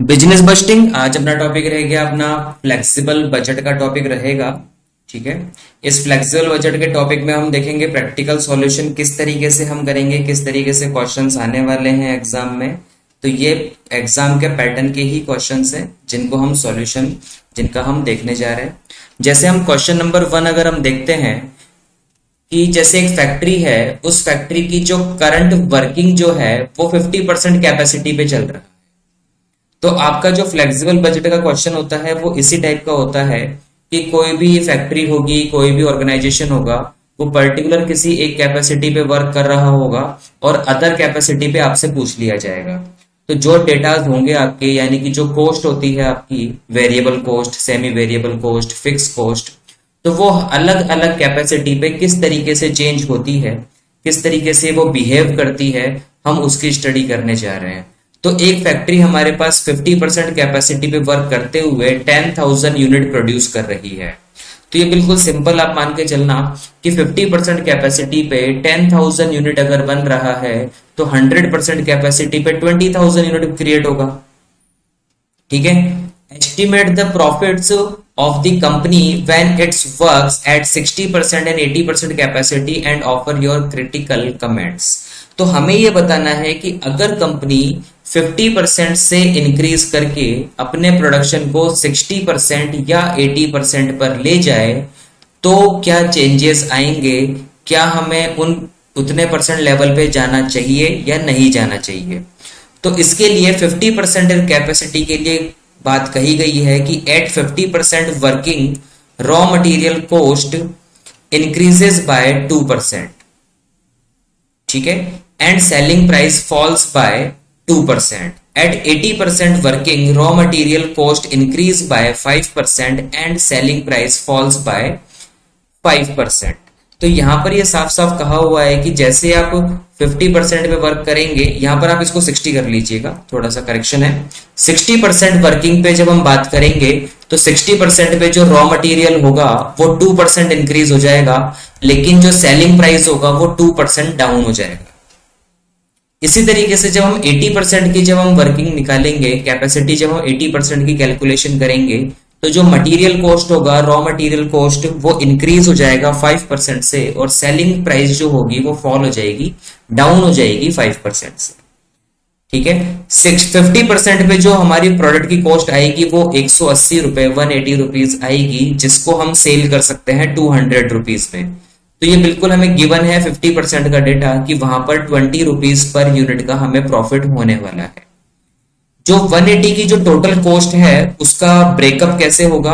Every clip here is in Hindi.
बिजनेस बस्टिंग आज अपना टॉपिक रहेगा अपना फ्लेक्सिबल बजट का टॉपिक रहेगा। ठीक है। इस फ्लेक्सिबल बजट के टॉपिक में हम देखेंगे प्रैक्टिकल सॉल्यूशन किस तरीके से हम करेंगे, किस तरीके से क्वेश्चंस आने वाले हैं एग्जाम में। तो ये एग्जाम के पैटर्न के ही क्वेश्चंस हैं जिनका हम देखने जा रहे हैं। जैसे हम क्वेश्चन नंबर 1 अगर हम देखते हैं कि जैसे एक फैक्ट्री है, उस फैक्ट्री की जो करंट वर्किंग जो है वो 50% कैपेसिटी पे चल रहा है। तो आपका जो फ्लेक्सिबल बजट का क्वेश्चन होता है वो इसी टाइप का होता है कि कोई भी फैक्ट्री होगी, कोई भी ऑर्गेनाइजेशन होगा, वो पर्टिकुलर किसी एक कैपेसिटी पे वर्क कर रहा होगा और अदर कैपेसिटी पे आपसे पूछ लिया जाएगा। तो जो डेटाज होंगे आपके, यानी कि जो कॉस्ट होती है आपकी, variable cost, semi variable cost, fix cost, तो वो अलग अलग कैपेसिटी पे किस तरीके से चेंज होती है, किस तरीके से वो बिहेव करती है, हम उसकी स्टडी करने जा रहे हैं। तो एक फैक्ट्री हमारे पास 50% कैपेसिटी पे वर्क करते हुए 10,000 यूनिट प्रोड्यूस कर रही है। तो ये बिल्कुल सिंपल आप मान के चलना कि 50% कैपेसिटी पे 10,000 यूनिट अगर बन रहा है तो 100% कैपेसिटी पे 20,000 यूनिट क्रिएट होगा। ठीक है। Estimate the profits of the company when it works at 60% and 80% capacity and offer your critical comments। तो हमें ये बताना है कि अगर कंपनी 50% से इंक्रीज करके अपने प्रोडक्शन को 60% या 80% पर ले जाए तो क्या चेंजेस आएंगे, क्या हमें उतने परसेंट लेवल पे जाना चाहिए या नहीं जाना चाहिए। तो इसके लिए 50% कैपेसिटी के लिए बात कही गई है कि at 50% working raw material cost increases by 2%। ठीक है। And selling price falls by 2%। At 80% working raw material cost increase by 5% and selling price falls by 5%। तो यहां पर ये साफ साफ कहा हुआ है कि जैसे आप 50% पे वर्क करेंगे, यहां पर आप इसको 60 कर लीजिएगा, थोड़ा सा करेक्शन है। 60% वर्किंग पे जब हम बात करेंगे तो 60% पे जो रॉ मटेरियल होगा वो 2% इंक्रीज हो जाएगा, लेकिन जो सेलिंग प्राइस होगा वो 2% डाउन हो जाएगा। इसी तरीके से जब हम 80% की जब हम वर्किंग निकालेंगे, कैपेसिटी जब हम 80% की कैलकुलेशन करेंगे तो जो मटेरियल कॉस्ट होगा, रॉ मटेरियल कॉस्ट, वो इंक्रीज हो जाएगा 5% से और सेलिंग प्राइस जो होगी वो फॉल हो जाएगी, डाउन हो जाएगी 5% से। ठीक है। 50% पे जो हमारी प्रोडक्ट की कॉस्ट आएगी वो 180 रुपए, 180 रुपीज आएगी, जिसको हम सेल कर सकते हैं 200 रुपीज में। तो ये बिल्कुल हमें गिवन है 50% का डेटा कि वहां पर 20 रुपीज पर यूनिट का हमें प्रॉफिट होने वाला है। जो 180 की जो टोटल कॉस्ट है उसका ब्रेकअप कैसे होगा,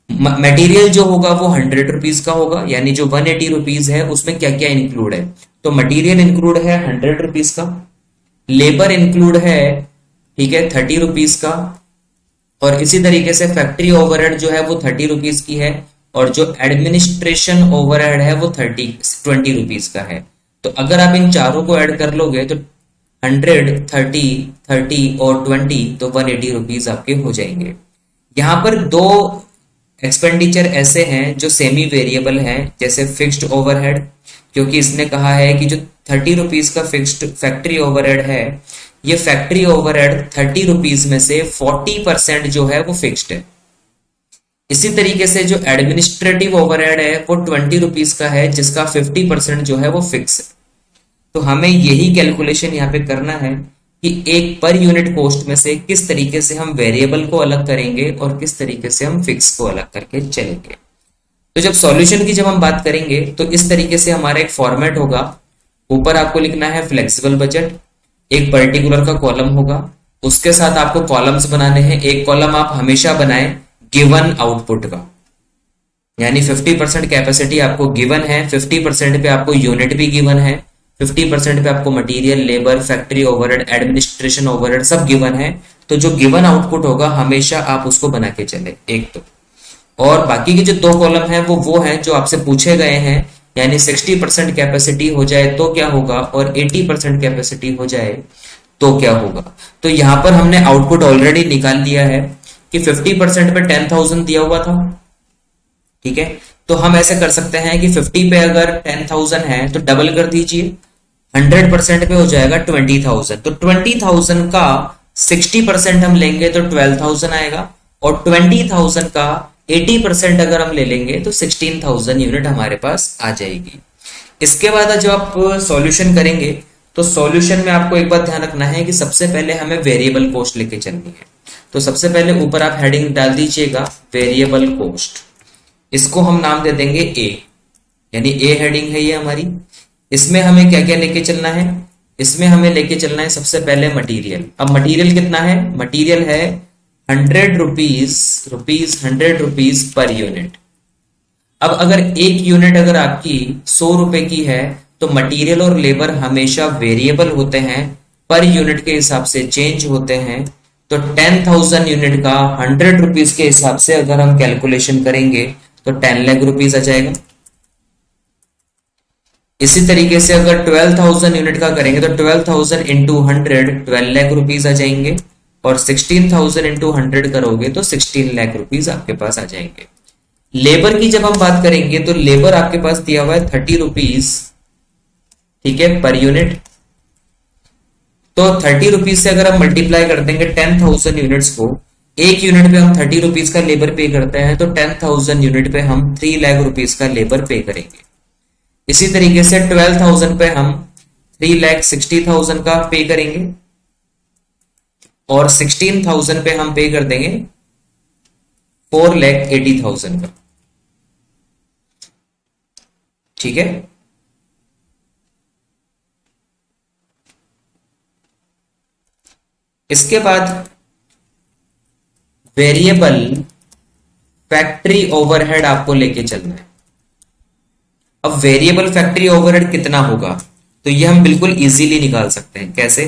मटेरियल जो होगा वो 100 रुपीज का होगा, यानी जो 180 रुपीज है उसमें क्या क्या इंक्लूड है। तो मटेरियल इंक्लूड है 100 रुपीज का, लेबर इंक्लूड है, ठीक है, 30 रुपीज का, और इसी तरीके से फैक्ट्री ओवरहेड जो है वो 30 रुपीज की है, और जो एडमिनिस्ट्रेशन ओवरहेड है वो 20 रुपीज का है। तो अगर आप इन चारों को ऐड कर लोगे तो 100, 30 और 20, तो 180 रुपीज आपके हो जाएंगे। यहाँ पर दो एक्सपेंडिचर ऐसे हैं जो सेमी वेरिएबल हैं, जैसे फिक्स्ड ओवरहेड, क्योंकि इसने कहा है कि जो 30 रुपीज का फिक्स्ड फैक्ट्री ओवरहेड है, ये फैक्ट्री ओवरहेड 30 रुपीज में से 40% जो है वो फिक्स्ड है। इसी तरीके से जो एडमिनिस्ट्रेटिव ओवरहेड है वो 20 रुपीज का है, जिसका 50% जो है वो फिक्स है। तो हमें यही कैलकुलेशन यहाँ पे करना है कि एक पर यूनिट कॉस्ट में से किस तरीके से हम वेरिएबल को अलग करेंगे और किस तरीके से हम फिक्स को अलग करके चलेंगे। तो जब सॉल्यूशन की जब हम बात करेंगे तो इस तरीके से हमारा एक फॉर्मेट होगा। ऊपर आपको लिखना है फ्लेक्सिबल बजट, एक पर्टिकुलर का कॉलम होगा, उसके साथ आपको कॉलम्स बनाने हैं। एक कॉलम आप हमेशा बनाएं गिवन आउटपुट का, यानी 50% कैपेसिटी आपको गिवन है, 50% पे आपको यूनिट भी गिवन है, 50% पे आपको material, labour, factory overhead, administration overhead सब गिवन है। तो जो गिवन आउटपुट होगा हमेशा आप उसको बना के चले एक तो। और बाकी के जो दो कॉलम हैं वो हैं जो आपसे पूछे गए हैं, यानी 60% कैपेसिटी हो जाए तो क्या होगा और 80% कैपेसिटी हो जाए तो क्या होगा। तो यहाँ पर हमने आउटपुट ऑलरेडी निकाल दिया है कि 50% पे 10,000 दिया हुआ था। ठीक है। तो हम ऐसे कर सकते हैं कि 50 पे अगर 10,000 है तो डबल कर दीजिए, 100% पे हो जाएगा 20,000। तो 20,000 का 60% हम लेंगे तो 12,000 आएगा, और 20,000 का 80% अगर हम ले लेंगे तो 16,000 यूनिट हमारे पास आ जाएगी। इसके बाद जब आप सॉल्यूशन करेंगे तो सॉल्यूशन में आपको एक बात ध्यान रखना है कि सबसे पहले हमें वेरिएबल कॉस्ट लेके चलनी है। तो सबसे पहले ऊपर आप हेडिंग डाल दीजिएगा वेरिएबल कॉस्ट, इसको हम नाम दे देंगे ए, यानी ए हेडिंग है ये हमारी। इसमें हमें क्या क्या लेके चलना है, इसमें हमें लेके चलना है सबसे पहले मटेरियल। अब मटेरियल कितना है, मटेरियल है 100 रुपीज 100 रुपीज पर यूनिट। अब अगर एक यूनिट अगर आपकी 100 रुपए की है तो मटेरियल और लेबर हमेशा वेरिएबल होते हैं, पर यूनिट के हिसाब से चेंज होते हैं। तो 10,000 यूनिट का 100 रुपीज के हिसाब से अगर हम कैलकुलेशन करेंगे तो 10 लाख रुपीज आ जाएगा। इसी तरीके से अगर 12,000 यूनिट का करेंगे तो 12,000 इंटू 100 12 लाख रुपीज आ जाएंगे, और 16,000 इंटू 100 करोगे तो 16 लाख रुपीज आपके पास आ जाएंगे। लेबर की जब हम बात करेंगे तो लेबर आपके पास दिया हुआ है 30 रुपीज, ठीक है, पर यूनिट। तो 30 रुपीज से अगर हम मल्टीप्लाई कर देंगे 10,000 यूनिट्स को, एक यूनिट पे हम 30 रुपीज का लेबर पे करते हैं, तो 10,000 यूनिट पे हम 3 लाख रुपीज का लेबर पे करेंगे। इसी तरीके से 12,000 पे हम 3,60,000 का पे करेंगे, और 16,000 पे हम पे कर देंगे 4,80,000 का, ठीक है। इसके बाद वेरिएबल फैक्ट्री ओवरहेड आपको लेके चलना है। अब वेरिएबल फैक्ट्री ओवरहेड कितना होगा, तो ये हम बिल्कुल इजीली निकाल सकते हैं। कैसे,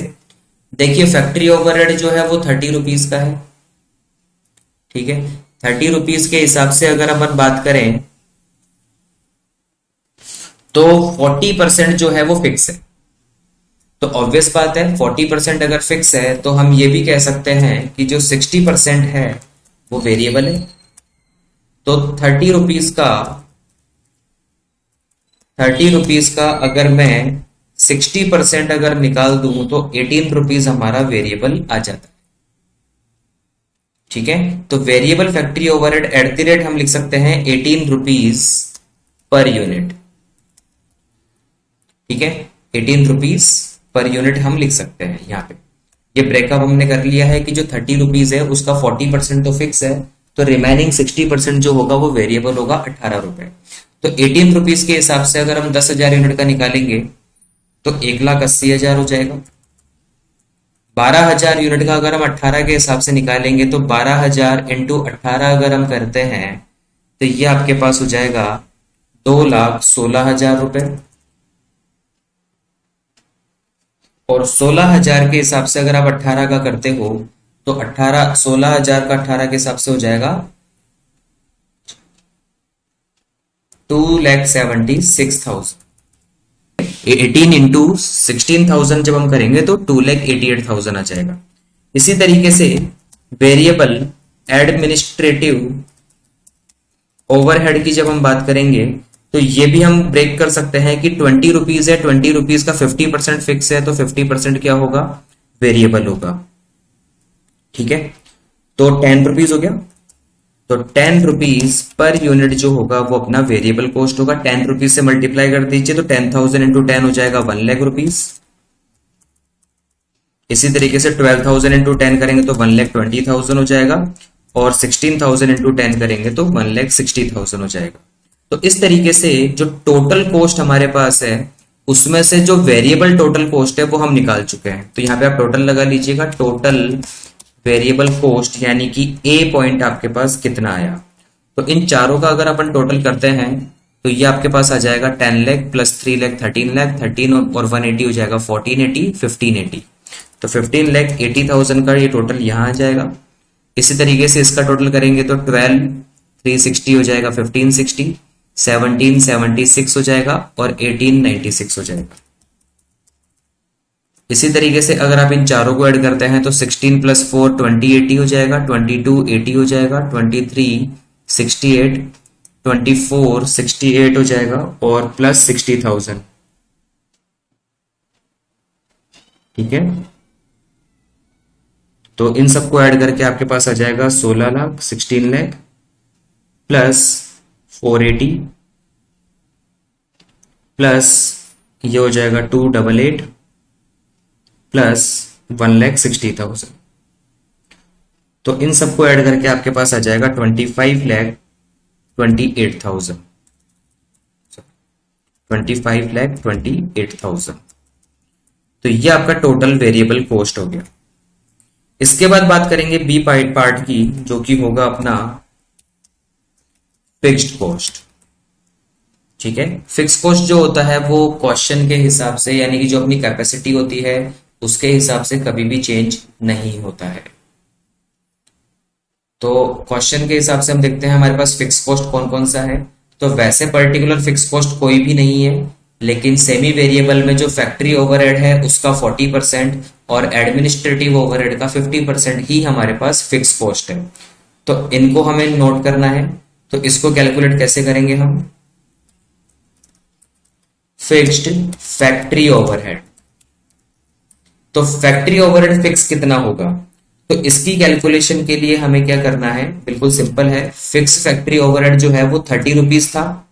देखिए फैक्ट्री ओवरहेड जो है वो 30 रुपीज का है, ठीक है। 30 रुपीज के हिसाब से अगर अपन बात करें तो 40% जो है वो फिक्स है। तो ऑब्वियस बात है 40% अगर फिक्स है तो हम ये भी कह सकते हैं कि जो 60% है वो वेरिएबल है। तो 30 रुपीज का अगर मैं 60% अगर निकाल दूं तो 18 रुपीज हमारा वेरिएबल आ जाता है, ठीक है। तो variable factory overhead at the rate हम लिख सकते हैं 18 रुपीज पर यूनिट, ठीक है। 18 रुपीज पर यूनिट हम लिख सकते हैं। यहाँ पे ये ब्रेकअप हमने कर लिया है कि जो 30 रुपीज है उसका 40% तो फिक्स है, तो रिमेनिंग 60% जो होगा वो वेरिएबल होगा 18 रुपए। तो 18 रुपीज के हिसाब से अगर हम 10,000 यूनिट का निकालेंगे तो 1,80,000 हो जाएगा। 12,000 यूनिट का अगर हम 18 के हिसाब से निकालेंगे तो 12,000 इंटू 18 अगर हम करते हैं तो ये आपके पास हो जाएगा 2,16,000 रुपए। और 16,000 के हिसाब से अगर आप 18 का करते हो तो 16,000 का 18 के हिसाब से हो जाएगा 2,76,000। 18 इंटू 16,000 जब हम करेंगे तो 2,88,000 आ जाएगा। इसी तरीके से वेरिएबल एडमिनिस्ट्रेटिव ओवरहेड की जब हम बात करेंगे तो ये भी हम ब्रेक कर सकते हैं कि 20 रुपीज है, 20 रुपीज का 50% फिक्स है, तो 50% क्या होगा, वेरिएबल होगा, ठीक है। तो 10 रुपीज हो गया, तो 10 रुपीज पर यूनिट जो होगा वो अपना वेरिएबल कॉस्ट होगा। 10 रुपीज से मल्टीप्लाई कर दीजिए तो 10,000 इंटू 10 हो जाएगा 1 लाख रुपीज। इसी तरीके से 12,000 इंटू 10 करेंगे तो 1,20,000 हो जाएगा, और 16,000 इंटू 10 करेंगे तो 1,60,000 हो जाएगा। तो इस तरीके से जो टोटल कॉस्ट हमारे पास है उसमें से जो वेरिएबल टोटल कॉस्ट है वो हम निकाल चुके हैं। तो यहाँ पे आप टोटल लगा लीजिएगा, टोटल वेरिएबल कॉस्ट यानी कि ए पॉइंट आपके पास कितना आया। तो इन चारों का अगर अपन टोटल करते हैं तो ये आपके पास आ जाएगा 10 लाख प्लस 3 लाख 13 लाख, 13 और 180 हो जाएगा 1480 1580। तो 15,80,000 का ये टोटल यहाँ आ जाएगा। इसी तरीके से इसका टोटल करेंगे तो 12,360 हो जाएगा 1560, 1776 हो जाएगा और 1896 हो जाएगा। इसी तरीके से अगर आप इन चारों को ऐड करते हैं तो 16 प्लस 4 2080 हो जाएगा, 22 80 हो जाएगा, 23 68, 24 68 हो जाएगा और प्लस 60,000, ठीक है। तो इन सबको ऐड करके आपके पास आ जाएगा 16 लाख 16 लाख प्लस 480 प्लस ये हो जाएगा 288 प्लस 1,60,000। तो इन सबको ऐड करके आपके पास आ जाएगा 25,28,000। 25,28,000। तो ये आपका टोटल वेरिएबल कॉस्ट हो गया। इसके बाद बात करेंगे बी पार्ट की, जो कि होगा अपना फिक्स्ड कॉस्ट। ठीक है, फिक्स कॉस्ट जो होता है वो क्वेश्चन के हिसाब से, यानी कि जो अपनी कैपेसिटी होती है उसके हिसाब से कभी भी चेंज नहीं होता है। तो क्वेश्चन के हिसाब से हम देखते हैं हमारे पास फिक्स कॉस्ट कौन कौन सा है। तो वैसे पर्टिकुलर फिक्स कॉस्ट कोई भी नहीं है, लेकिन सेमी वेरिएबल में जो फैक्ट्री ओवरहेड है उसका 40% और एडमिनिस्ट्रेटिव ओवरहेड का 50% ही हमारे पास फिक्स कॉस्ट है। तो इनको हमें नोट करना है। तो इसको कैलकुलेट कैसे करेंगे हम? Fixed factory overhead. तो फैक्ट्री ओवरहेड फिक्स कितना होगा? तो इसकी कैलकुलेशन के लिए हमें क्या करना है? बिल्कुल सिंपल है। फिक्स फैक्ट्री ओवरहेड जो है वो 30 रुपीज था,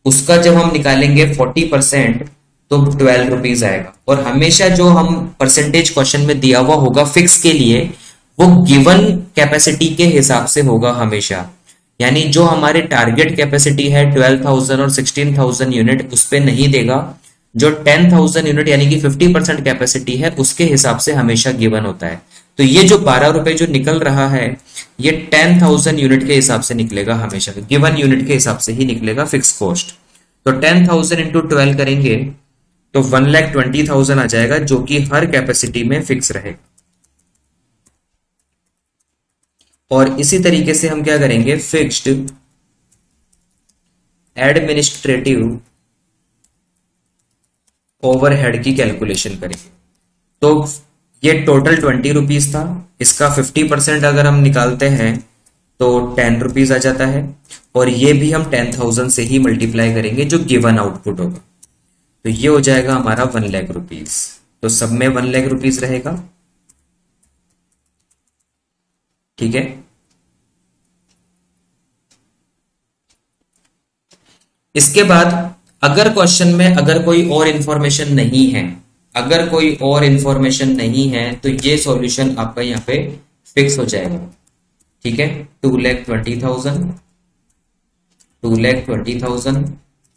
उसका जब हम निकालेंगे 40% तो 12 रुपीज आएगा। और हमेशा जो हम परसेंटेज क्वेश्चन में दिया हुआ होगा फिक्स के लिए, वो गिवन कैपेसिटी के हिसाब से होगा हमेशा। यानी जो हमारे टारगेट कैपेसिटी है 12,000 और 16,000 यूनिट, उस पे नहीं देगा। जो 10,000 यूनिट यानी कि 50% कैपेसिटी है उसके हिसाब से हमेशा गिवन होता है। तो ये जो 12 रुपए जो निकल रहा है ये 10,000 यूनिट के हिसाब से निकलेगा, हमेशा गिवन यूनिट के हिसाब से ही निकलेगा फिक्स कॉस्ट। तो 10,000 इंटू 12 करेंगे तो 1,20,000 आ जाएगा, जो कि हर कैपेसिटी में फिक्स रहेगा। और इसी तरीके से हम क्या करेंगे? फिक्स्ड एडमिनिस्ट्रेटिव ओवरहेड की कैलकुलेशन करेंगे। तो ये टोटल 20 रुपीज था, इसका 50% अगर हम निकालते हैं तो 10 रुपीज आ जाता है। और ये भी हम 10,000 से ही मल्टीप्लाई करेंगे जो गिवन आउटपुट होगा। तो ये हो जाएगा हमारा 1 लाख रुपीज। तो सब में 1 लाख रुपीज रहेगा। ठीक है, इसके बाद अगर क्वेश्चन में अगर कोई और इंफॉर्मेशन नहीं है, अगर कोई और इंफॉर्मेशन नहीं है तो ये सॉल्यूशन आपका यहाँ पे फिक्स हो जाएगा। ठीक है, 2,20,000, 2,20,000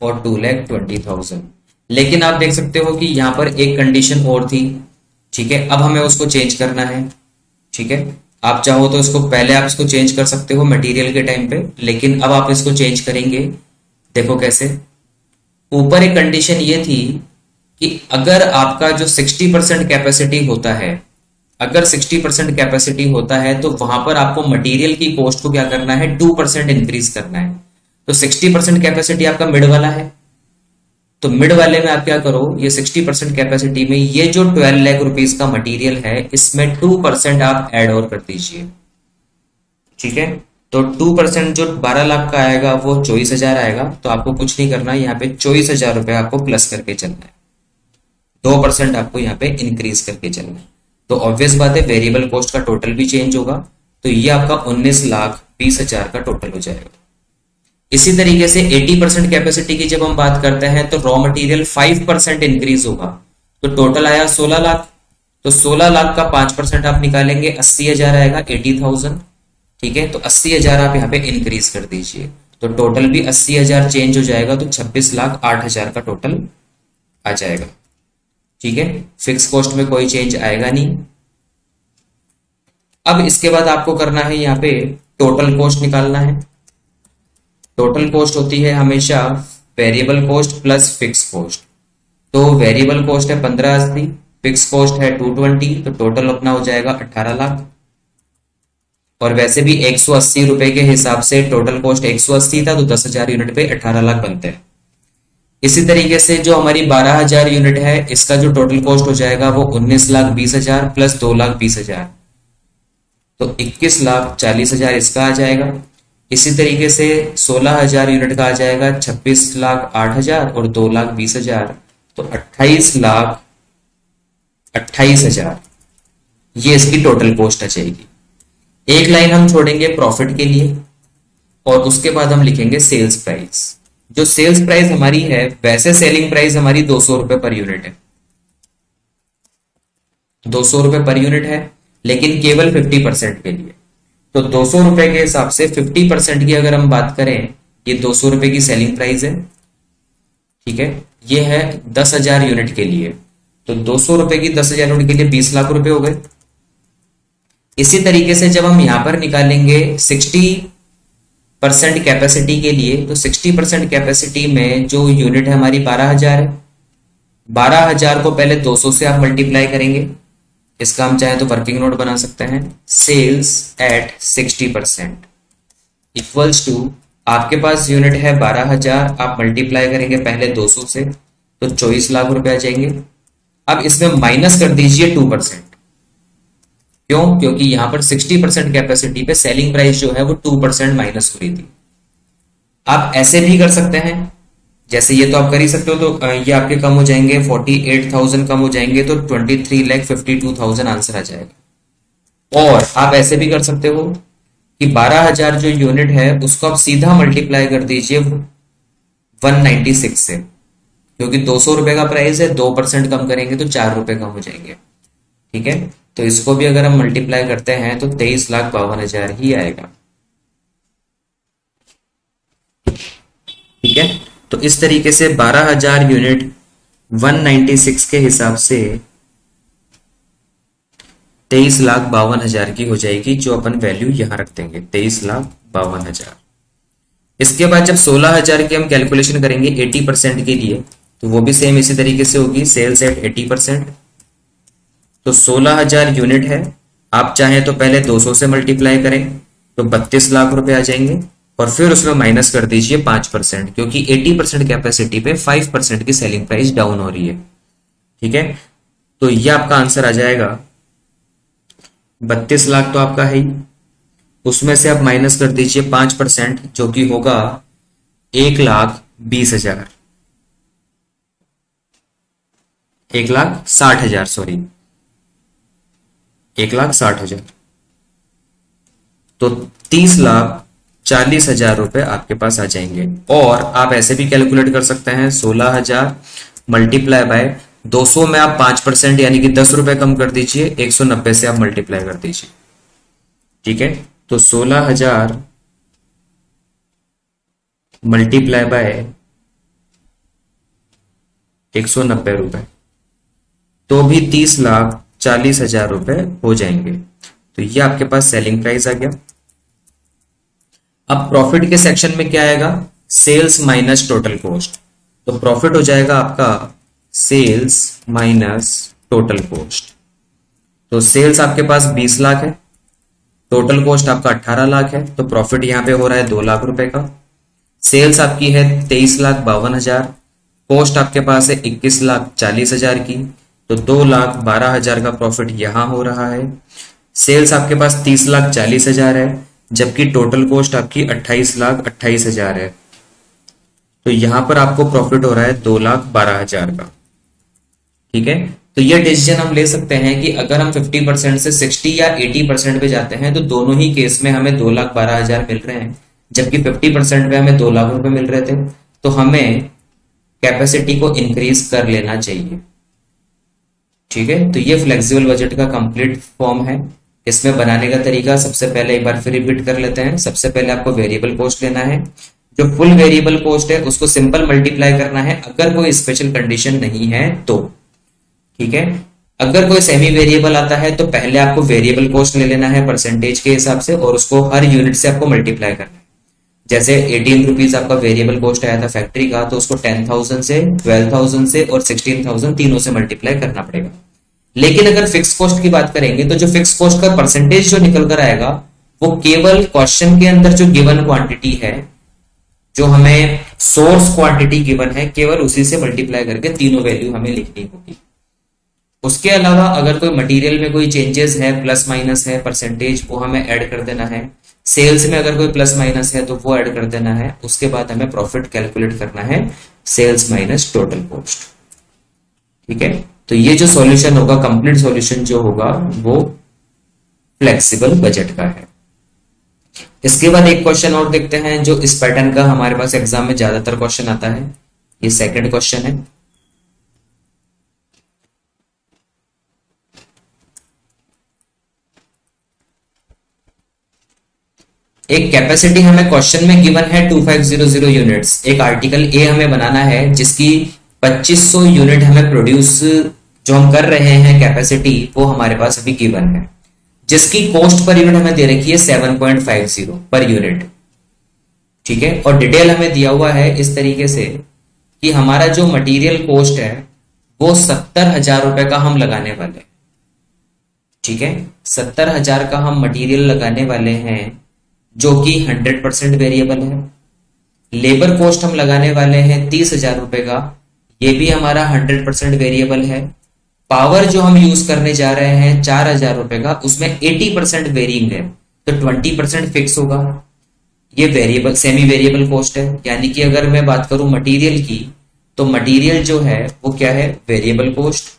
और 2,20,000। लेकिन आप देख सकते हो कि यहाँ पर एक कंडीशन और थी। ठीक है, अब हमें उसको चेंज करना है। ठीक है, आप चाहो तो इसको पहले आप इसको चेंज कर सकते हो मटेरियल के टाइम पे, लेकिन अब आप इसको चेंज करेंगे। देखो कैसे। ऊपर एक कंडीशन ये थी कि अगर आपका जो 60% कैपेसिटी होता है, अगर 60% कैपेसिटी होता है तो वहां पर आपको मटेरियल की कॉस्ट को क्या करना है? 2% इंक्रीज करना है। तो 60% कैपेसिटी आपका मिड वाला है, तो मिड वाले में आप क्या करो? ये 60% कैपेसिटी में ये जो 12 लाख रुपीज का मटेरियल है इसमें 2% आप ऐड और कर दीजिए। ठीक है, तो 2% जो 12 लाख का आएगा वो 24,000 आएगा। तो आपको कुछ नहीं करना, यहाँ पे 24,000 रुपए आपको प्लस करके चलना है। 2% आपको यहाँ पे इंक्रीज करके चलना है। तो ऑब्वियस बात है वेरिएबल कॉस्ट का टोटल भी चेंज होगा। तो ये आपका 19,20,000 का टोटल हो जाएगा। इसी तरीके से 80% कैपेसिटी की जब हम बात करते हैं तो रॉ मटेरियल 5% इंक्रीज होगा। तो टोटल आया 16 लाख। तो 16 लाख का 5% आप निकालेंगे, 80,000 आएगा, 80,000। ठीक है, तो 80,000 आप यहाँ पे इंक्रीज कर दीजिए। तो टोटल भी 80,000 चेंज हो जाएगा। तो 26,08,000 का टोटल आ जाएगा। ठीक है, फिक्स कॉस्ट में कोई चेंज आएगा नहीं। अब इसके बाद आपको करना है यहाँ पे टोटल कॉस्ट निकालना है। टोटल कॉस्ट होती है हमेशा variable cost plus fix cost. तो वेरिएबल कॉस्ट है 15,80, फिक्स कॉस्ट है 220, तो टोटल अपना हो जाएगा 18 लाख। और वैसे भी 180 रुपए के हिसाब से टोटल कॉस्ट 180 था, तो 10,000 यूनिट पे 18 लाख बनते हैं। इसी तरीके से जो हमारी 12,000 यूनिट है इसका जो टोटल कॉस्ट हो जाएगा वो 19,20,000 प्लस 2,20,000, तो 21,40,000 इसका आ जाएगा। इसी तरीके से 16,000 यूनिट का आ जाएगा 26,08,000 और 2,20,000, तो 28,28,000 ये इसकी टोटल कॉस्ट आ जाएगी। एक लाइन हम छोड़ेंगे प्रॉफिट के लिए और उसके बाद हम लिखेंगे सेल्स प्राइस। जो सेल्स प्राइस हमारी है, वैसे सेलिंग प्राइस हमारी 200 रुपए पर यूनिट है, 200 रुपए पर यूनिट है, लेकिन केवल 50% के लिए। तो 200 रुपए के हिसाब से 50% की अगर हम बात करें, ये 200 रुपए की सेलिंग प्राइस है, ठीक है। ये है 10,000 यूनिट के लिए, तो 200 रुपए की 10,000 यूनिट के लिए 20 लाख रुपए हो गए। इसी तरीके से जब हम यहां पर निकालेंगे 60% कैपेसिटी के लिए, तो 60% कैपेसिटी में जो यूनिट है हमारी 12,000 है। 12,000 को पहले 200 से आप मल्टीप्लाई करेंगे, इसका हम चाहे तो वर्किंग नोट बना सकते हैं। सेल्स एट 60% इक्वल्स टू, आपके पास यूनिट है 12,000, आप मल्टीप्लाई करेंगे पहले 200 से, तो 24 लाख रुपए आ जाएंगे। अब इसमें माइनस कर दीजिए 2%। क्यों? क्योंकि यहां पर 60% कैपेसिटी पे सेलिंग प्राइस जो है वो 2% माइनस हो रही थी। आप ऐसे भी कर सकते हैं, जैसे ये तो आप कर ही सकते हो, तो ये आपके कम हो जाएंगे, 48,000 कम हो जाएंगे, तो 23,52,000 आंसर आ जाएगा। और आप ऐसे भी कर सकते हो कि 12,000 जो यूनिट है उसको आप सीधा मल्टीप्लाई कर दीजिए 196 से, क्योंकि 200 रुपए का प्राइस है, 2% कम करेंगे तो 4 रुपए कम हो जाएंगे, ठीक है। तो इसको भी अगर हम मल्टीप्लाई करते हैं तो 23,52,000 ही आएगा, ठीक है। तो इस तरीके से 12,000 यूनिट 196 के हिसाब से 23,52,000 की हो जाएगी, जो अपन वैल्यू यहां रख देंगे 23,52,000। इसके बाद जब 16,000 की हम कैलकुलेशन करेंगे 80% के लिए, तो वो भी सेम इसी तरीके से होगी, सेल्स एट 80%। तो 16,000 यूनिट है, आप चाहें तो पहले 200 से मल्टीप्लाई करें तो 32 लाख रुपए आ जाएंगे, और फिर उसमें माइनस कर दीजिए 5%, क्योंकि 80% कैपेसिटी पे 5% की सेलिंग प्राइस डाउन हो रही है, ठीक है। तो ये आपका आंसर आ जाएगा 32 लाख तो आपका है ही, उसमें से आप माइनस कर दीजिए 5%, जो कि होगा 1,20,000, 1,60,000, सॉरी 1,60,000। तो 30,40,000 रुपए आपके पास आ जाएंगे। और आप ऐसे भी कैलकुलेट कर सकते हैं, 16,000 मल्टीप्लाई बाय 200 में आप 5% यानी कि 10 रुपए कम कर दीजिए, 190 से आप मल्टीप्लाई कर दीजिए, ठीक है। तो 16,000 मल्टीप्लाई बाय 190 रुपए, तो भी 30,40,000 रुपए हो जाएंगे। तो ये आपके पास सेलिंग प्राइस आ गया। अब प्रॉफिट के सेक्शन में क्या आएगा? Sales minus total cost. तो प्रॉफिट हो जाएगा आपका सेल्स माइनस टोटल कॉस्ट। तो सेल्स आपके पास 20 लाख है, टोटल कॉस्ट आपका 18 लाख है, तो प्रॉफिट यहां पे हो रहा है 2 लाख रुपए का। सेल्स आपकी है 23,52,000, कॉस्ट आपके पास है 21,40,000 की, तो 2,12,000 का प्रॉफिट यहां हो रहा है। सेल्स आपके पास 30,40,000 है, जबकि टोटल कॉस्ट आपकी 28,28,000 है, तो यहां पर आपको प्रॉफिट हो रहा है 2,12,000 का, ठीक है। तो ये डिसीजन हम ले सकते हैं कि अगर हम 50% से 60 या 80% पे जाते हैं तो दोनों ही केस में हमें 2,12,000 मिल रहे हैं, जबकि 50% में हमें 2 लाख रुपए मिल रहे थे, तो हमें कैपेसिटी को इंक्रीज कर लेना चाहिए, ठीक है। तो ये फ्लेक्सिबल बजट का कंप्लीट फॉर्म है। इसमें बनाने का तरीका सबसे पहले एक बार फिर रिपीट कर लेते हैं। सबसे पहले आपको वेरिएबल कॉस्ट लेना है, जो फुल वेरिएबल कॉस्ट है उसको सिंपल मल्टीप्लाई करना है, अगर कोई स्पेशल कंडीशन नहीं है तो, ठीक है। अगर कोई सेमी वेरिएबल आता है तो पहले आपको वेरिएबल कॉस्ट ले लेना है परसेंटेज के हिसाब से, और उसको हर यूनिट से आपको मल्टीप्लाई करना है। जैसे 18 रुपीज आपका वेरिएबल कॉस्ट आया था फैक्ट्री का, तो उसको 10,000 से, 12,000 से और 16,000 तीनों से मल्टीप्लाई करना पड़ेगा। लेकिन अगर फिक्स कॉस्ट की बात करेंगे तो जो फिक्स कॉस्ट का परसेंटेज जो निकल कर आएगा वो केवल क्वेश्चन के अंदर जो गिवन क्वांटिटी है, जो हमें सोर्स क्वांटिटी गिवन है, केवल उसी से मल्टीप्लाई करके तीनों वैल्यू हमें लिखनी होगी। उसके अलावा अगर कोई मटेरियल में कोई चेंजेस है, प्लस माइनस है, परसेंटेज, वो हमें ऐड कर देना है। सेल्स में अगर कोई प्लस माइनस है तो वो ऐड कर देना है। उसके बाद हमें प्रॉफिट कैलकुलेट करना है, सेल्स माइनस टोटल कॉस्ट, ठीक है। तो ये जो सॉल्यूशन होगा, कंप्लीट सॉल्यूशन जो होगा वो फ्लेक्सिबल बजट का है। इसके बाद एक क्वेश्चन और देखते हैं जो इस पैटर्न का हमारे पास एग्जाम में ज्यादातर क्वेश्चन आता है। ये सेकंड क्वेश्चन है। एक कैपेसिटी हमें क्वेश्चन में गिवन है 2500 यूनिट्स। एक आर्टिकल ए हमें बनाना है जिसकी 2500 यूनिट हमें प्रोड्यूस जो हम कर रहे हैं कैपेसिटी वो हमारे पास अभी गिवन है, जिसकी कॉस्ट पर यूनिट हमें दे रखी है 7.50 पर यूनिट। ठीक है, और डिटेल हमें दिया हुआ है इस तरीके से कि हमारा जो मटेरियल कॉस्ट है वो 70,000 रुपए का हम लगाने वाले हैं। ठीक है, 70,000 का हम मटेरियल लगाने वाले हैं जो कि 100% वेरिएबल है। लेबर कॉस्ट हम लगाने वाले हैं 30,000 रुपए का, ये भी हमारा 100% वेरिएबल है। पावर जो हम यूज करने जा रहे हैं 4,000 रुपए का, उसमें 80% वेरिंग है, तो 20% फिक्स होगा। ये वेरिएबल सेमी वेरिएबल कॉस्ट है। यानी कि अगर मैं बात करूं मटेरियल की, तो मटेरियल जो है वो क्या है, वेरिएबल कॉस्ट।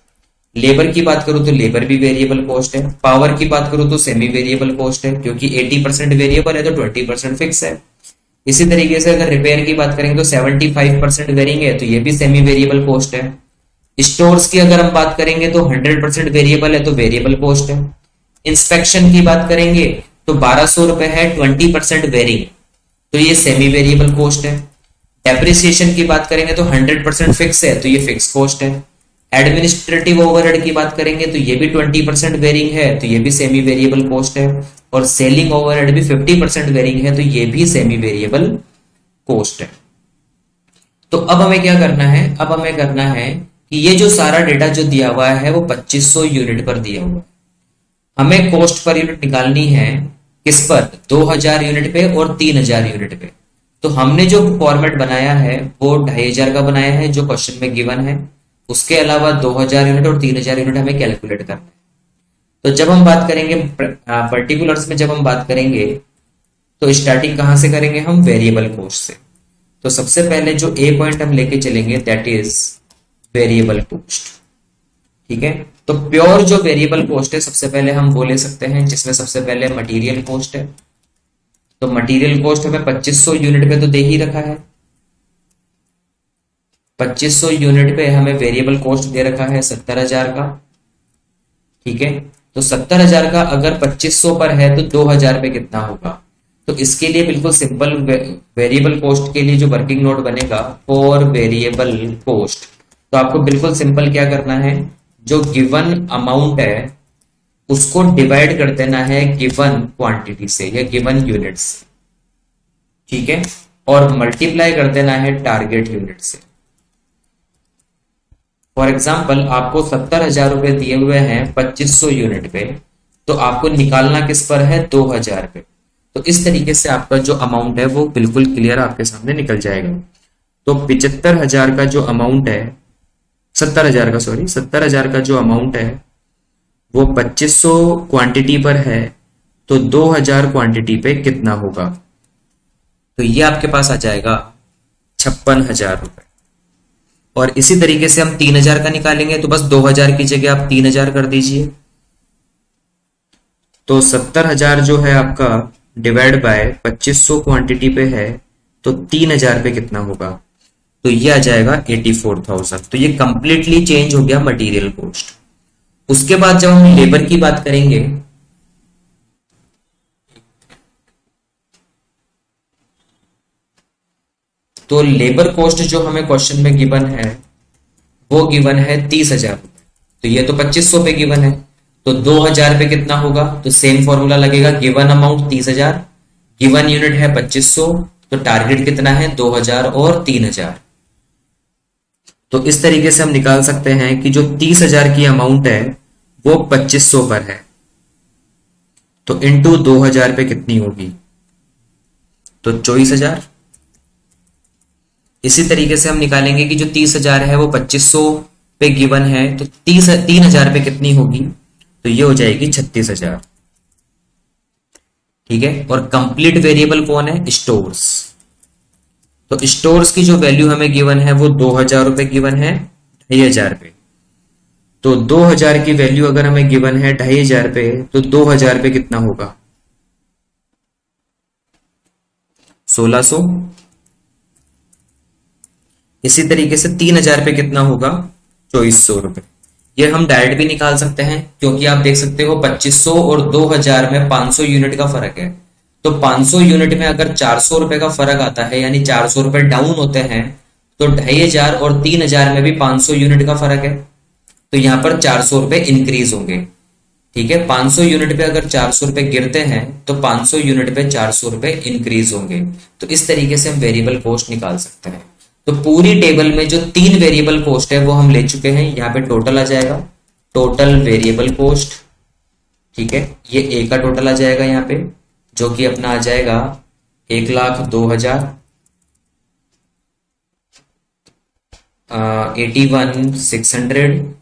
लेबर की बात करूं तो लेबर भी वेरिएबल कॉस्ट है। पावर की बात करूं तो सेमी वेरिएबल कॉस्ट है, क्योंकि 80% वेरिएबल है तो 20% फिक्स है। इसी तरीके से अगर रिपेयर की बात करेंगे तो 75% वेरिंग है, तो ये भी सेमी वेरिएबल कॉस्ट है। स्टोर्स की अगर हम बात करेंगे तो 100% वेरिएबल है, तो वेरिएबल कॉस्ट है। इंस्पेक्शन की बात करेंगे तो 1200 रुपए है, 20% वेरिंग, तो ये सेमी वेरिएबल कॉस्ट है। डेप्रिसिएशन की बात करेंगे तो 100% फिक्स है, तो ये फिक्स कॉस्ट है। एडमिनिस्ट्रेटिव ओवरहेड की बात करेंगे तो ये भी 20% वेरिंग है, तो ये भी सेमी वेरिएबल कॉस्ट है। और सेलिंग ओवरहेड भी 50% वेरिंग है, तो ये भी सेमी वेरिएबल कॉस्ट है। तो अब हमें क्या करना है, अब हमें करना है कि ये जो सारा डेटा जो दिया हुआ है वो 2500 यूनिट पर दिया हुआ है। हमें कॉस्ट पर यूनिट निकालनी है किस पर, 2000 यूनिट पे और 3000 यूनिट पे। तो हमने जो फॉर्मेट बनाया है वो 2500 का बनाया है जो क्वेश्चन में गिवन है। उसके अलावा 2000 यूनिट और 3000 यूनिट हमें कैलकुलेट करना है। तो जब हम बात करेंगे पर्टिकुलर्स में, जब हम बात करेंगे तो स्टार्टिंग कहां से करेंगे हम, वेरिएबल कॉस्ट से। तो सबसे पहले जो ए पॉइंट हम लेके चलेंगे दैट इज वेरिएबल कॉस्ट। ठीक है, तो प्योर जो वेरिएबल कॉस्ट है सबसे पहले हम वो ले सकते हैं, जिसमें सबसे पहले मटेरियल कॉस्ट है। तो मटेरियल कॉस्ट हमें 2500 यूनिट पे तो दे ही रखा है। 2500 यूनिट पे हमें वेरिएबल कॉस्ट दे रखा है 70,000 का। ठीक है, तो 70,000 का अगर 2500 पर है तो 2000 पे कितना होगा। तो इसके लिए बिल्कुल सिंपल वेरिएबल कॉस्ट के लिए जो वर्किंग नोट बनेगा फॉर वेरिएबल कॉस्ट, तो आपको बिल्कुल सिंपल क्या करना है, जो गिवन अमाउंट है उसको डिवाइड कर देना है गिवन क्वांटिटी से या गिवन यूनिट से। ठीक है, और मल्टीप्लाई कर देना है टारगेट यूनिट से। फॉर एग्जाम्पल आपको 70,000 रुपए दिए हुए हैं 2500 यूनिट पे, तो आपको निकालना किस पर है, 2000 पे। तो इस तरीके से आपका जो अमाउंट है वो बिल्कुल क्लियर आपके सामने निकल जाएगा। तो 75,000 का जो अमाउंट है, 70,000 का जो अमाउंट है वो 2500 क्वांटिटी पर है, तो 2000 क्वांटिटी पे कितना होगा। तो ये आपके पास आ जाएगा 56,000 रुपए। और इसी तरीके से हम 3000 का निकालेंगे, तो बस 2000 की जगह आप 3000 कर दीजिए। तो 70,000 जो है आपका डिवाइड बाय 2500 क्वांटिटी पे है, तो 3000 पे कितना होगा, तो ये आ जाएगा 84,000। तो ये कंप्लीटली चेंज हो गया मटेरियल कॉस्ट। उसके बाद जब हम लेबर की बात करेंगे, तो लेबर कॉस्ट जो हमें क्वेश्चन में गिवन है वो गिवन है 30,000 रुपए। तो ये तो 2500 पे गिवन है, तो 2000 पे कितना होगा, तो सेम फॉर्मूला लगेगा, गिवन अमाउंट 30,000, गिवन यूनिट है 2500, तो टारगेट कितना है 2000 और 3000। तो इस तरीके से हम निकाल सकते हैं कि जो 30,000 की अमाउंट है वो 2500 पर है, तो इंटू 2000 पे कितनी होगी, तो 24,000। इसी तरीके से हम निकालेंगे कि जो 30,000 है वो 2500 पे गिवन है, तो 3,000 पे कितनी होगी, तो ये हो जाएगी 36,000। ठीक है, और कंप्लीट वेरिएबल कौन है, स्टोर्स। तो स्टोर्स की जो वैल्यू हमें गिवन है वो 2000 रुपए गिवन है 2500 पे। तो 2000 की वैल्यू अगर हमें गिवन है 2500 पे, तो 2000 पे कितना होगा? 1600। इसी तरीके से 3000 पे कितना होगा? 2400 रुपए। ये हम डायरेक्ट भी निकाल सकते हैं, क्योंकि आप देख सकते हो 2500 और 2000 में 500 यूनिट का फर्क है। तो 500 यूनिट में अगर 400 रुपए का फर्क आता है, यानी 400 रुपए डाउन होते हैं, तो 2500 और 3000 में भी 500 यूनिट का फर्क है, तो यहां पर 400 रुपए इंक्रीज होंगे। ठीक है, 500 यूनिट पे अगर 400 रुपए गिरते हैं, तो 500 यूनिट पे 400 रुपए इंक्रीज होंगे। तो इस तरीके से हम वेरिएबल कॉस्ट निकाल सकते हैं। तो पूरी टेबल में जो 3 वेरिएबल कॉस्ट है वो हम ले चुके हैं। यहाँ पे टोटल आ जाएगा, टोटल वेरिएबल कॉस्ट। ठीक है, ये ए का टोटल आ जाएगा यहाँ पे, जो कि अपना आ जाएगा 1,02,000, 81,600,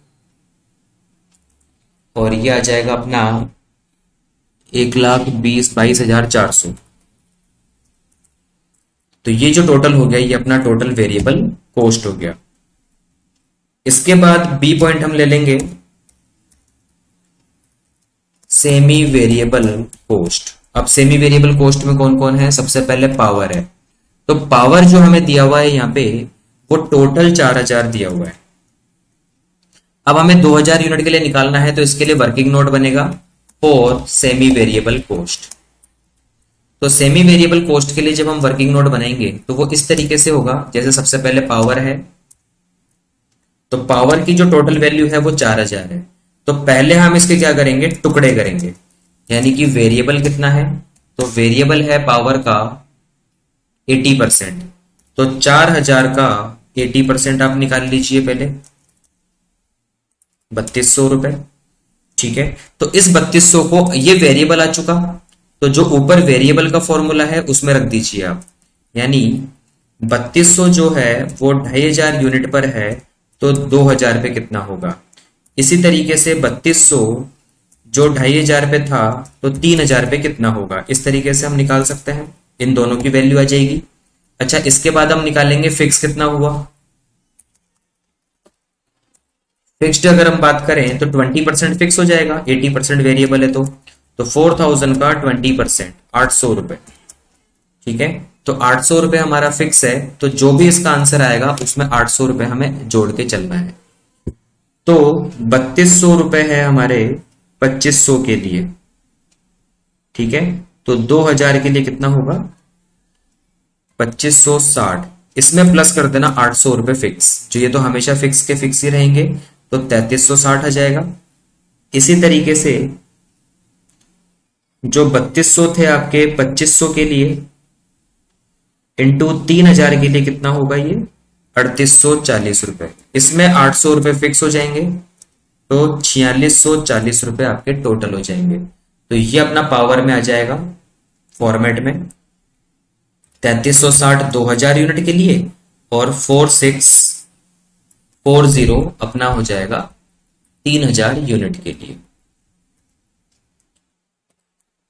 और ये आ जाएगा अपना 1,22,400। तो ये जो टोटल हो गया, ये अपना टोटल वेरिएबल कॉस्ट हो गया। इसके बाद बी पॉइंट हम ले लेंगे, सेमी वेरिएबल कॉस्ट। अब सेमी वेरिएबल कॉस्ट में कौन कौन है? सबसे पहले पावर है। तो पावर जो हमें दिया हुआ है यहाँ पे, वो टोटल 4000 दिया हुआ है। अब हमें 2000 यूनिट के लिए निकालना है, तो इसके लिए वर्किंग नोट बनेगा फॉर सेमी वेरिएबल कॉस्ट। तो सेमी वेरिएबल कॉस्ट के लिए जब हम वर्किंग नोट बनाएंगे, तो वो इस तरीके से होगा, जैसे सबसे पहले पावर है, तो पावर की जो टोटल वैल्यू है वो 4000 है। तो पहले हम इसके क्या करेंगे? टुकड़े करेंगे, यानी कि वेरिएबल कितना है? तो वेरिएबल है पावर का 80%। तो 4000 का 80% आप निकाल लीजिए पहले, 3200 रुपए। ठीक है, तो इस 3200 को, ये वेरिएबल आ चुका, तो जो ऊपर वेरिएबल का फॉर्मूला है उसमें रख दीजिए आप, यानी 3200 जो है वो 2500 यूनिट पर है, तो 2000 पे कितना होगा? इसी तरीके से 3200 जो 2500 पे था, तो 3000 पे कितना होगा? इस तरीके से हम निकाल सकते हैं, इन दोनों की वैल्यू आ जाएगी। अच्छा, इसके बाद हम निकालेंगे फिक्स कितना हुआ। फिक्स्ड अगर हम बात करें तो 20% फिक्स हो जाएगा, 80% वेरिएबल है, तो 4000 का 20%, 800 रुपए। ठीक है, तो 800 रुपए हमारा फिक्स है, तो जो भी इसका आंसर आएगा उसमें 800 रुपए हमें जोड़ के चलना है। तो 3200 रुपए है हमारे 2500 के लिए। ठीक है, तो 2000 के लिए कितना होगा? 2560। इसमें प्लस कर देना 800 रुपए फिक्स, जो ये तो हमेशा फिक्स के फिक्स ही रहेंगे, तो 3360 आ जाएगा। इसी तरीके से जो 3200 थे आपके 2500 के लिए, इंटू 3000 के लिए कितना होगा? ये 3840 रुपए। इसमें 800 रुपए फिक्स हो जाएंगे, तो 4640 रुपए आपके टोटल हो जाएंगे। तो ये अपना पावर में आ जाएगा फॉर्मेट में, 3360 2000 यूनिट के लिए, और 4640 अपना हो जाएगा 3000 यूनिट के लिए।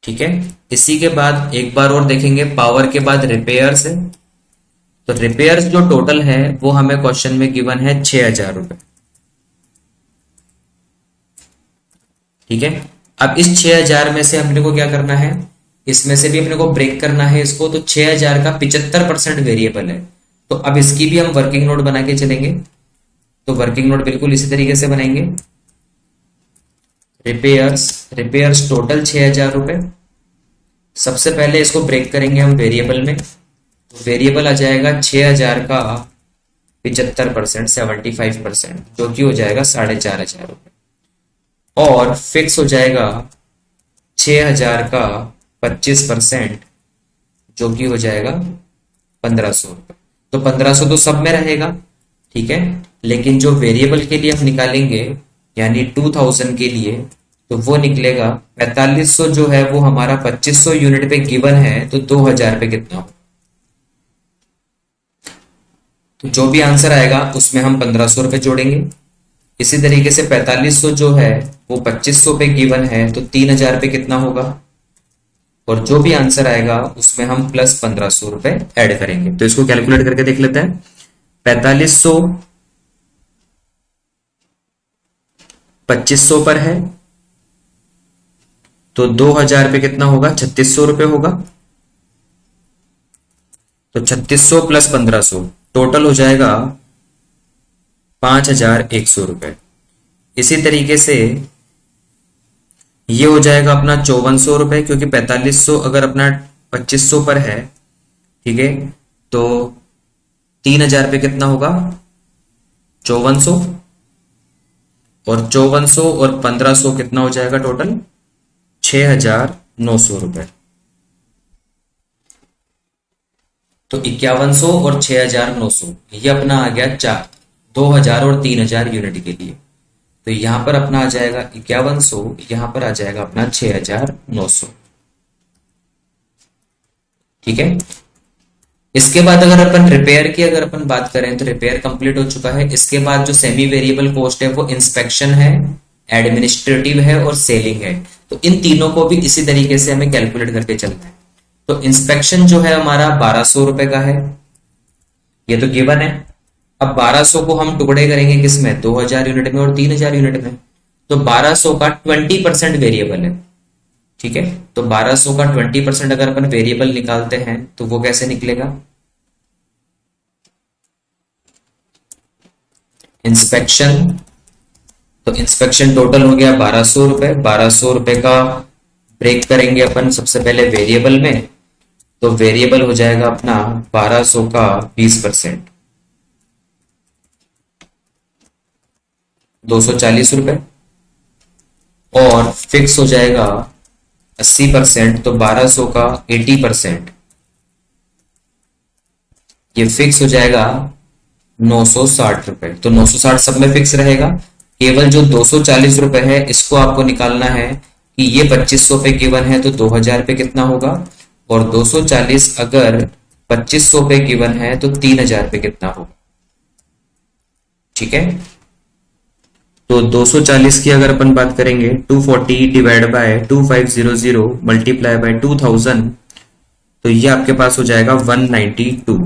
ठीक है, इसी के बाद एक बार और देखेंगे, पावर के बाद रिपेयर्स है। तो रिपेयर्स जो टोटल है वो हमें क्वेश्चन में गिवन है 6000 रुपए। ठीक है, अब इस 6000 में से अपने को क्या करना है? इसमें से भी अपने को ब्रेक करना है इसको। तो 6000 का 75% वेरिएबल है, तो अब इसकी भी हम वर्किंग नोट बना के चलेंगे। तो वर्किंग नोट बिल्कुल इसी तरीके से बनाएंगे, रिपेयर्स टोटल 6000 रुपए। सबसे पहले इसको ब्रेक करेंगे हम वेरिएबल में, तो वेरिएबल आ जाएगा 6000 का 75%, 75%, जो कि हो जाएगा 4500 रुपए, और फिक्स हो जाएगा 6000 का 25%, जो कि हो जाएगा 1500 रुपए। तो 1500 तो सब में रहेगा। ठीक है, लेकिन जो वेरिएबल के लिए हम निकालेंगे, यानी 2000 के लिए, तो वो निकलेगा 4500, जो है वो हमारा 2500 यूनिट पे गिवन है, तो 2000 पे कितना हो? तो जो भी आंसर आएगा उसमें हम 1500 रुपए जोड़ेंगे। इसी तरीके से 4500 जो है वो 2500 पे गिवन है, तो 3000 पे कितना होगा? और जो भी आंसर आएगा उसमें हम प्लस 1500 रुपए ऐड करेंगे। तो इसको कैलकुलेट करके देख लेते हैं। 4500 2500 पर है तो 2000 पे कितना होगा, 3600 रुपये होगा। तो 3600 प्लस 1500 टोटल हो जाएगा 5100 रुपये। इसी तरीके से ये हो जाएगा अपना 5400 रुपये, क्योंकि 4500 अगर अपना 2500 पर है, ठीक है, तो 3000 पे कितना होगा, 5400, और 5400 और 1500 कितना हो जाएगा टोटल, 6900 रुपये। तो 5100 और 6900 ये अपना आ गया 2000 और 3000 यूनिट के लिए। तो यहां पर अपना आ जाएगा 5100, यहां पर आ जाएगा अपना 6900। ठीक है। इसके बाद अगर अपन रिपेयर की अगर अपन बात करें तो रिपेयर कंप्लीट हो चुका है। इसके बाद जो सेमी वेरिएबल कॉस्ट है वो इंस्पेक्शन है, एडमिनिस्ट्रेटिव है और सेलिंग है। तो इन तीनों को भी इसी तरीके से हमें कैलकुलेट करके चलना है। तो इंस्पेक्शन जो है हमारा 1200 रुपए का है, ये तो गिवन है। अब 1200 को हम टुकड़े करेंगे किसमें, 2000 यूनिट में और 3000 यूनिट में। तो 1200 का 20% वेरिएबल है, ठीक है। तो 1200 का 20% अगर अपन वेरिएबल निकालते हैं तो वो कैसे निकलेगा, इंस्पेक्शन, तो इंस्पेक्शन टोटल हो गया 1200 रुपए। 1200 रुपए का ब्रेक करेंगे अपन सबसे पहले वेरिएबल में, तो वेरिएबल हो जाएगा अपना 1200 का 20%, 240 रुपए, और फिक्स हो जाएगा 80%, तो 1200 का 80%, ये फिक्स हो जाएगा 960 रुपए। तो 960 सब में फिक्स रहेगा। केवल जो 240 रुपए है इसको आपको निकालना है कि ये 2500 पे गिवन है तो 2000 पे कितना होगा, और 240 अगर 2500 पे गिवन है तो 3000 पे कितना होगा। ठीक है। तो 240 की अगर अपन बात करेंगे, 240 डिवाइड बाय 2500 मल्टीप्लाई बाय 2000, तो ये आपके पास हो जाएगा 192।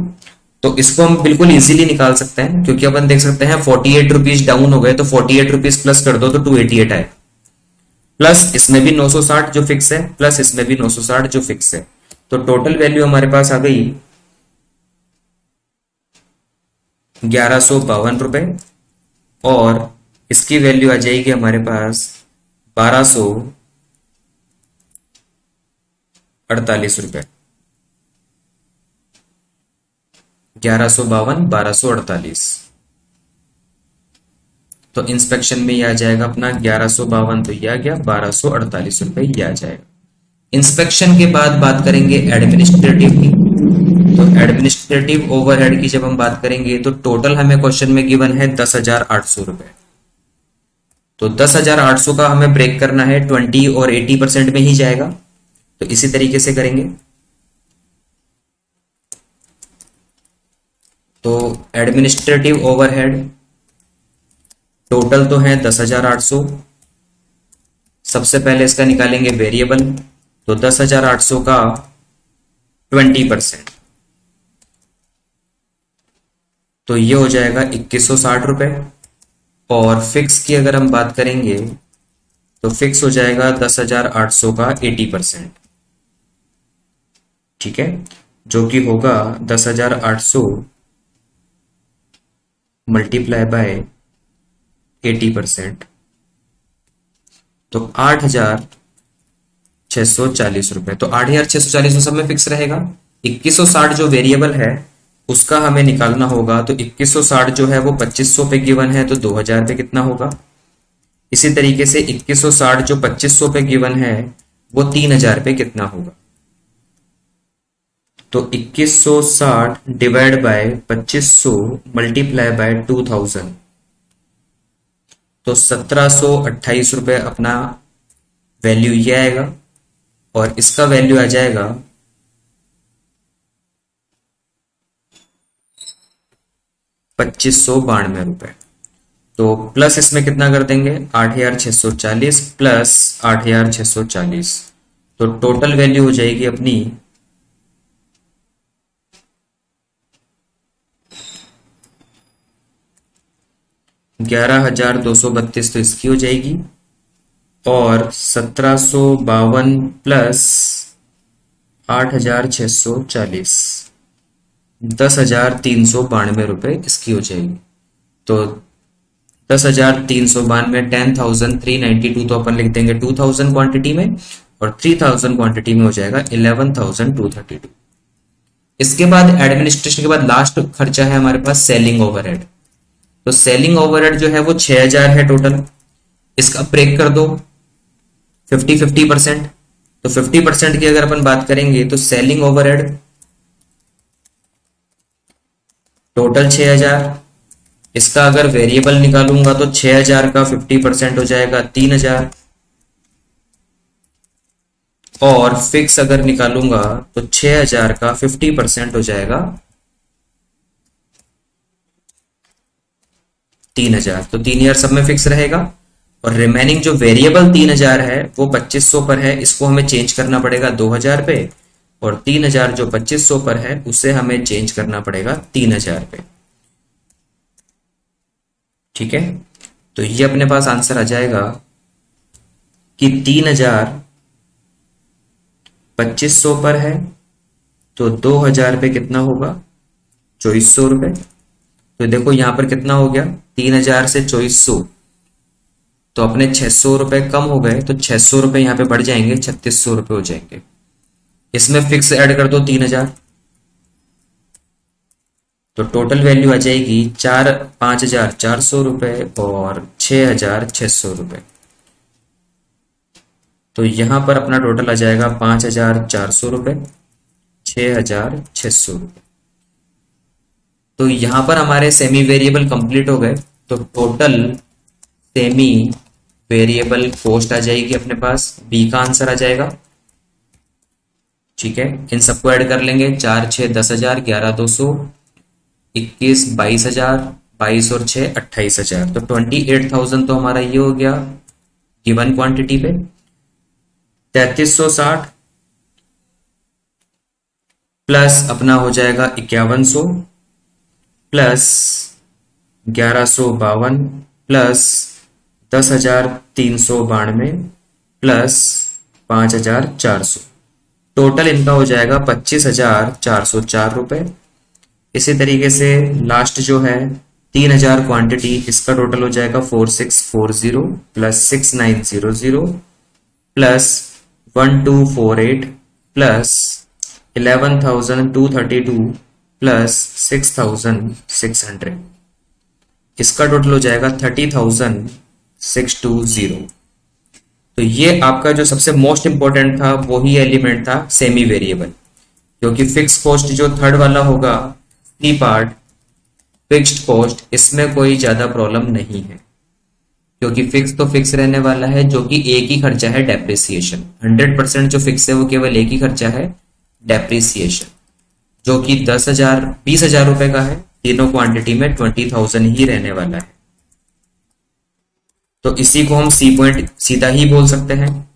तो इसको हम बिल्कुल इजीली निकाल सकते हैं, क्योंकि अपन देख सकते हैं 48 रुपीज डाउन हो गए, तो 48 रुपीज प्लस कर दो तो 288 आए, प्लस इसमें भी 960 जो फिक्स है, प्लस इसमें भी 960 जो फिक्स है। तो टोटल वैल्यू हमारे पास आ गई 1152 रुपए, और इसकी वैल्यू आ जाएगी हमारे पास 1248 रुपए। 1152, 1248। तो इंस्पेक्शन में ये आ जाएगा अपना 1152, तो ये आ गया 1248 रुपए, ये आ जाएगा। इंस्पेक्शन के बाद बात करेंगे एडमिनिस्ट्रेटिव की। तो एडमिनिस्ट्रेटिव ओवरहेड की जब हम बात करेंगे तो टोटल हमें क्वेश्चन में गिवन है 10,800 रुपए। तो 10,800 का हमें ब्रेक करना है, 20 और 80% में ही जाएगा। तो इसी तरीके से करेंगे। तो एडमिनिस्ट्रेटिव ओवरहेड टोटल तो है 10,800। सबसे पहले इसका निकालेंगे वेरिएबल, तो 10,800 का 20%, तो ये हो जाएगा 2160 रुपए। और फिक्स की अगर हम बात करेंगे तो फिक्स हो जाएगा 10,800 का 80%, ठीक है, जो कि होगा 10,800 मल्टीप्लाई बाय 80%, तो 8,640 रुपए। तो 8,640 सब में फिक्स रहेगा। 2160 जो वेरिएबल है उसका हमें निकालना होगा, तो 2160 जो है वो 2500 पे गिवन है, तो 2000 पे कितना होगा। इसी तरीके से 2160 जो 2500 पे गिवन है वो 3000 पे कितना होगा। तो 2160 डिवाइड बाय 2500 मल्टीप्लाई बाय 2000, तो 1728 रुपए अपना वैल्यू ये आएगा, और इसका वैल्यू आ जाएगा 2592 रुपए। तो प्लस इसमें कितना कर देंगे, 8,640 प्लस 8,640, तो टोटल वैल्यू हो जाएगी अपनी 11,232 तो इसकी हो जाएगी, और 1752 प्लस 8,640, 10,392 इसकी हो जाएगी। तो 10,392, 10,392 तो अपन लिख देंगे 2,000 क्वांटिटी में, और 3,000 क्वांटिटी में हो जाएगा 11,232। इसके बाद एडमिनिस्ट्रेशन के बाद लास्ट खर्चा है हमारे पास सेलिंग ओवरहेड। तो सेलिंग ओवरहेड जो है वो 6,000 है टोटल। इसका ब्रेक कर दो 50-50%। तो 50% की अगर अपन बात करेंगे तो सेलिंग ओवरहेड टोटल 6,000। इसका अगर वेरिएबल निकालूंगा तो 6,000 का 50% हो जाएगा 3,000, और फिक्स अगर निकालूंगा तो 6,000 का 50% हो जाएगा 3,000। तो 3,000 सब में फिक्स रहेगा, और रिमेनिंग जो वेरिएबल 3,000 है वो 2,500 पर है, इसको हमें चेंज करना पड़ेगा 2,000 पे, और 3,000 जो 2,500 पर है उसे हमें चेंज करना पड़ेगा 3,000 पे। ठीक है, तो ये अपने पास आंसर आ जाएगा कि 3,000 2,500 पर है, तो 2,000 पे कितना होगा 2,400 रुपए। तो देखो यहां पर कितना हो गया 3,000 से 2,400, तो अपने 600 रुपए कम हो गए, तो 600 रुपए यहाँ पे बढ़ जाएंगे 3,600 रुपए हो जाएंगे। इसमें फिक्स ऐड कर दो 3,000, तो टोटल वैल्यू आ जाएगी 5,400 रुपए और 6,600 रुपए। तो यहां पर अपना टोटल आ जाएगा 5,400 रुपए, 6,600 रुपए। तो यहां पर हमारे सेमी वेरिएबल कंप्लीट हो गए। तो टोटल सेमी वेरिएबल कॉस्ट आ जाएगी अपने पास, बी का आंसर आ जाएगा। ठीक है, इन सबको ऐड कर लेंगे, 4 6 10,000, 11 200, 21 22,000, 22 और 6 28,000। तो 28,000 तो हमारा ये हो गया गिवन क्वांटिटी पे। 3,360 प्लस अपना हो जाएगा 5,100 प्लस 1,152 प्लस 10,392 प्लस 5,400। टोटल इनका हो जाएगा 25,404 रुपए। इसी तरीके से लास्ट जो है 3,000 क्वांटिटी, इसका टोटल हो जाएगा 4,640 प्लस 6,900 प्लस 1,248 प्लस 11,232 प्लस 6,600। इसका टोटल हो जाएगा 30,620। तो ये आपका जो सबसे मोस्ट इंपॉर्टेंट था वो ही एलिमेंट था सेमी वेरिएबल, क्योंकि फिक्स कॉस्ट जो थर्ड वाला होगा सी पार्ट फिक्स्ड कॉस्ट, इसमें कोई ज्यादा प्रॉब्लम नहीं है, क्योंकि फिक्स तो फिक्स रहने वाला है, जो कि एक ही खर्चा है डेप्रिसिएशन। 100% जो फिक्स है वो केवल एक ही खर्चा है डेप्रिसिएशन, जो कि 20,000 रुपए का है। तीनों क्वांटिटी में 20,000 ही रहने वाला है। तो इसी को हम सी पॉइंट सीधा ही बोल सकते हैं।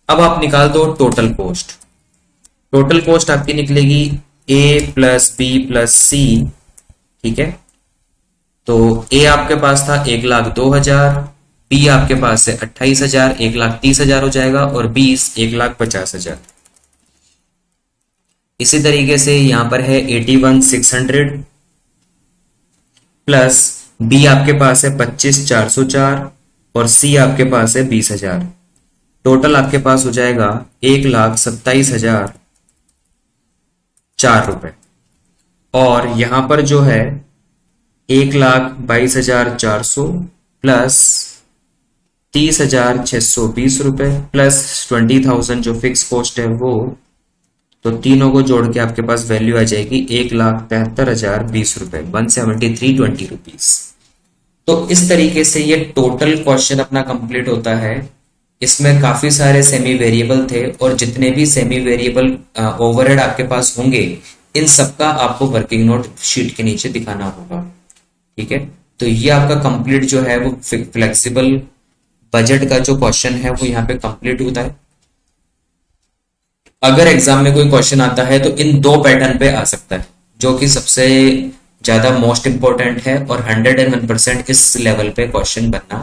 अब आप निकाल दो टोटल कॉस्ट। टोटल कॉस्ट आपकी निकलेगी ए प्लस बी प्लस सी। ठीक है, तो ए आपके पास था 1,02,000, बी आपके पास है 28,000, 1,30,000 हो जाएगा, और 20 1,50,000। इसी तरीके से यहां पर है 81,600 प्लस बी आपके पास है 25,404 और सी आपके पास है 20,000। टोटल आपके पास हो जाएगा 1,27,004 रुपए। और यहां पर जो है 1,22,400 प्लस 30,620 रुपए प्लस 20,000 जो फिक्स कॉस्ट है वो, तो तीनों को जोड़ के आपके पास वैल्यू आ जाएगी 1,73,020 रुपए, 173.20 रुपीज। तो इस तरीके से ये टोटल क्वेश्चन अपना कंप्लीट होता है। इसमें काफी सारे सेमी वेरिएबल थे, और जितने भी सेमी वेरिएबल ओवरहेड आपके पास होंगे इन सबका आपको वर्किंग नोट शीट के नीचे दिखाना होगा। ठीक है, तो ये आपका कंप्लीट जो है वो फ्लेक्सिबल बजट का जो क्वेश्चन है वो यहाँ पे कंप्लीट होता है। अगर एग्जाम में कोई क्वेश्चन आता है तो इन दो पैटर्न पे आ सकता है, जो कि सबसे ज्यादा मोस्ट इंपॉर्टेंट है और 101% इस लेवल पे क्वेश्चन बनना